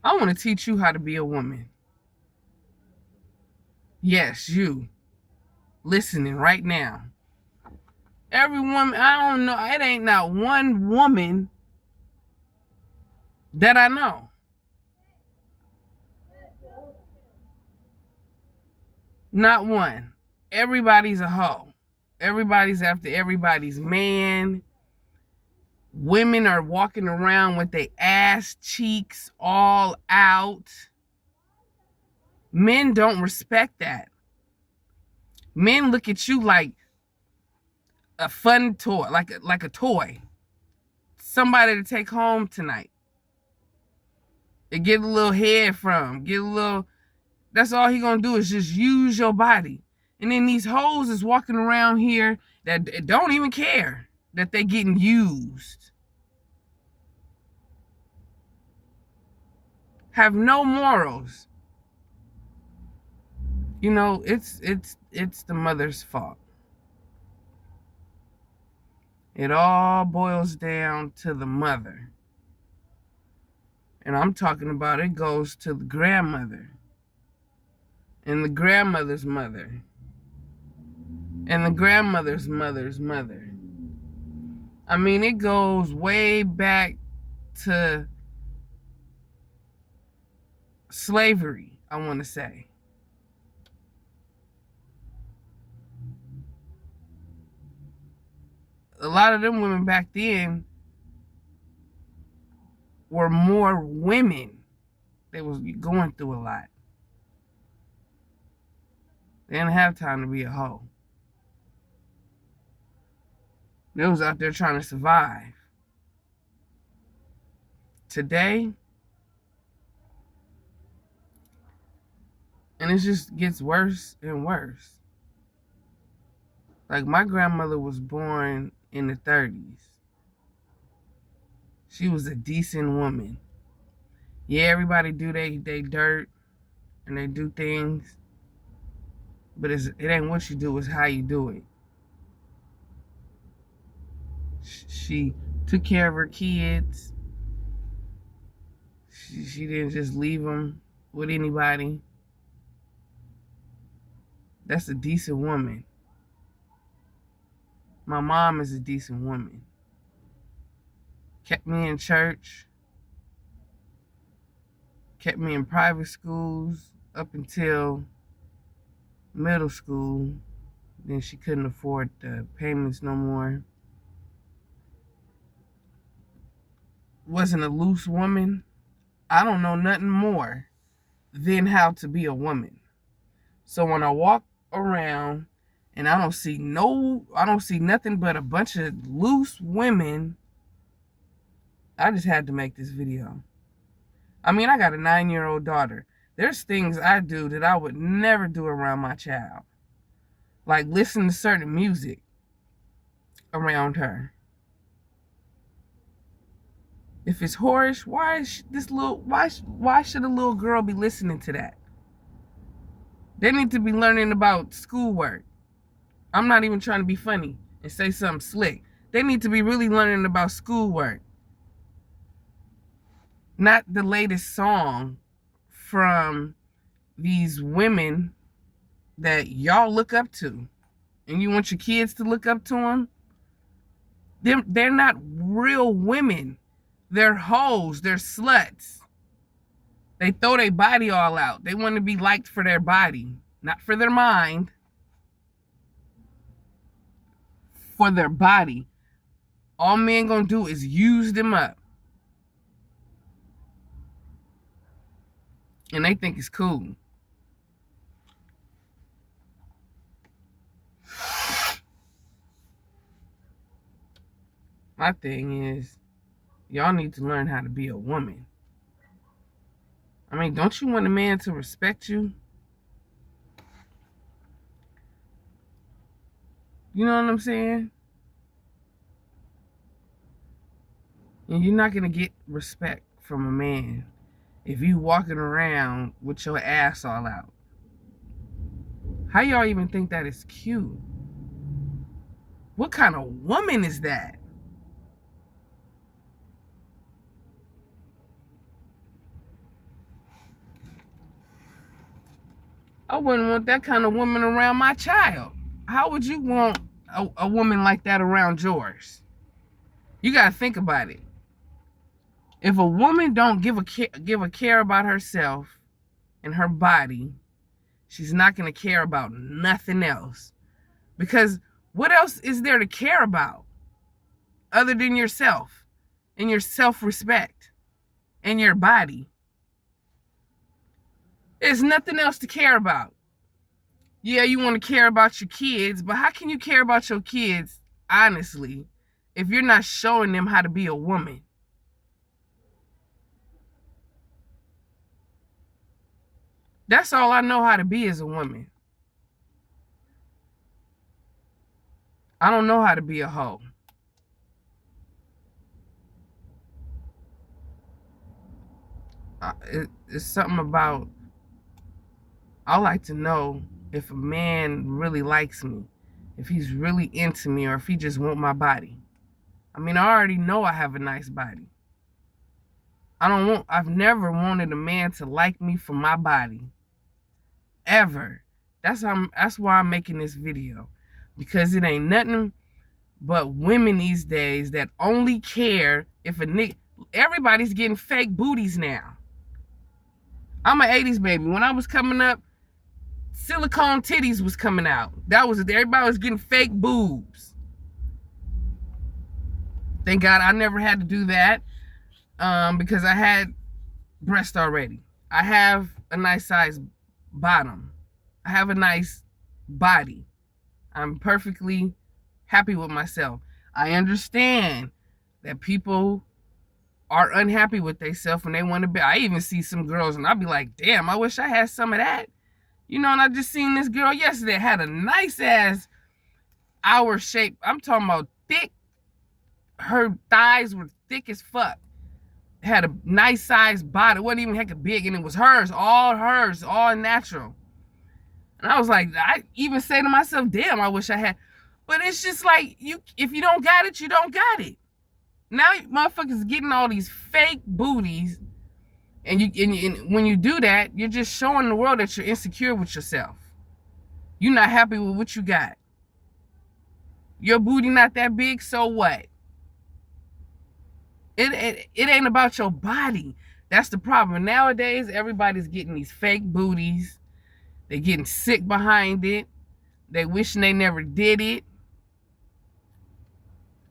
I want to teach you how to be a woman. Yes, you listening right now. Every woman, I don't know, it ain't not one woman that I know. Not one. Everybody's a hoe. Everybody's after everybody's man. Women are walking around with their ass cheeks all out. Men don't respect that. Men look at you like a fun toy, like a toy. Somebody to take home tonight. And get a little head from. Get a little. That's all he gonna do is just use your body. And then these hoes is walking around here that don't even care that they getting used. Have no morals. You know, it's the mother's fault. It all boils down to the mother. And I'm talking about it goes to the grandmother. And the grandmother's mother. And the grandmother's mother's mother. I mean, it goes way back to slavery, I want to say. A lot of them women back then were more women. They was going through a lot. They didn't have time to be a hoe. They was out there trying to survive. Today, and it just gets worse and worse. Like, my grandmother was born in the 30s. She was a decent woman. Yeah, everybody do they dirt and they do things, but it ain't what you do, it's how you do it. She took care of her kids. She didn't just leave them with anybody. That's a decent woman. My mom is a decent woman. Kept me in church. Kept me in private schools up until middle school. Then she couldn't afford the payments no more. Wasn't a loose woman. I don't know nothing more than how to be a woman. So when I walk around and I don't see nothing but a bunch of loose women, I just had to make this video. I mean, I got a 9-year-old daughter. There's things I do that I would never do around my child. Like listen to certain music around her. If it's whorish, why should a little girl be listening to that? They need to be learning about schoolwork. I'm not even trying to be funny and say something slick. They need to be really learning about schoolwork. Not the latest song from these women that y'all look up to. And you want your kids to look up to them? They're not real women. They're hoes. They're sluts. They throw their body all out. They want to be liked for their body, not for their mind. For their body. All men gonna do is use them up. And they think it's cool. My thing is, y'all need to learn how to be a woman. I mean, don't you want a man to respect you? You know what I'm saying? And you're not going to get respect from a man if you walking around with your ass all out. How y'all even think that is cute? What kind of woman is that? I wouldn't want that kind of woman around my child. How would you want a woman like that around yours? You gotta think about it. If a woman don't give a care about herself and her body, she's not gonna care about nothing else. Because what else is there to care about other than yourself and your self-respect and your body? There's nothing else to care about. Yeah, you want to care about your kids, but how can you care about your kids, honestly, if you're not showing them how to be a woman? That's all I know how to be as a woman. I don't know how to be a hoe. It's something about, I like to know if a man really likes me, if he's really into me, or if he just wants my body. I mean, I already know I have a nice body. I've never wanted a man to like me for my body. Ever. That's why I'm making this video. Because it ain't nothing but women these days that only care if a nigga. Everybody's getting fake booties now. I'm an 80s baby. When I was coming up, silicone titties was coming out. Everybody was getting fake boobs. Thank God I never had to do that, because I had breast already. I have a nice size bottom. I have a nice body. I'm perfectly happy with myself. I understand that people are unhappy with themselves and they want to be. I even see some girls and I'll be like, damn, I wish I had some of that. You know, and I just seen this girl yesterday, had a nice ass hour shape. I'm talking about thick. Her thighs were thick as fuck. Had a nice sized body. It wasn't even hecka big, and it was hers, all natural. And I was like, I even say to myself, damn, I wish I had. But it's just like, if you don't got it, you don't got it. Now motherfuckers getting all these fake booties, and when you do that, you're just showing the world that you're insecure with yourself. You're not happy with what you got. Your booty not that big, so what? It ain't about your body. That's the problem. Nowadays, everybody's getting these fake booties. They getting sick behind it. They wishing they never did it.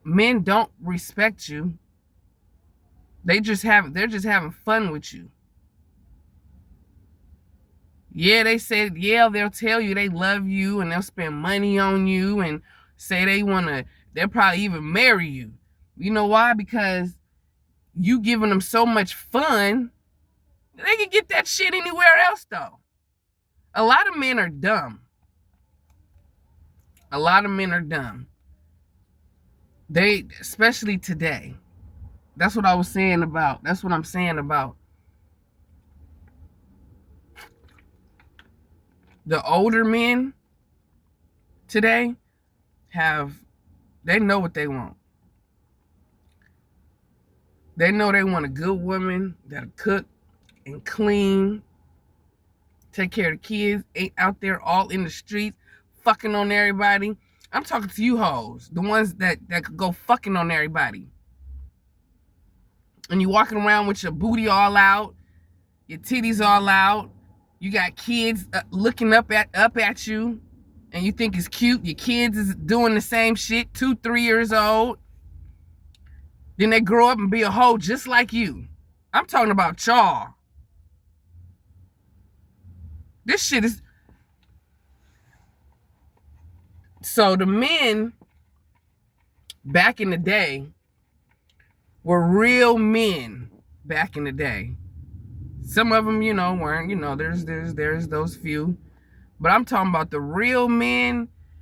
Men don't respect you. They're just having fun with you. Yeah, they'll tell you they love you and they'll spend money on you and say they'll probably even marry you. You know why? Because you giving them so much fun, they can get that shit anywhere else though. A lot of men are dumb. A lot of men are dumb. Especially today. That's what I'm saying about the older men today. They know what they want. They know they want a good woman that'll cook and clean, take care of the kids, ain't out there all in the streets fucking on everybody. I'm talking to you hoes, the ones that could go fucking on everybody. And you walking around with your booty all out, your titties all out, you got kids looking up at you, and you think it's cute. Your kids is doing the same shit, 2, 3 years old. Then they grow up and be a hoe just like you. I'm talking about y'all. This shit is... So the men back in the day were real men back in the day. Some of them, weren't, there's those few. But I'm talking about the real men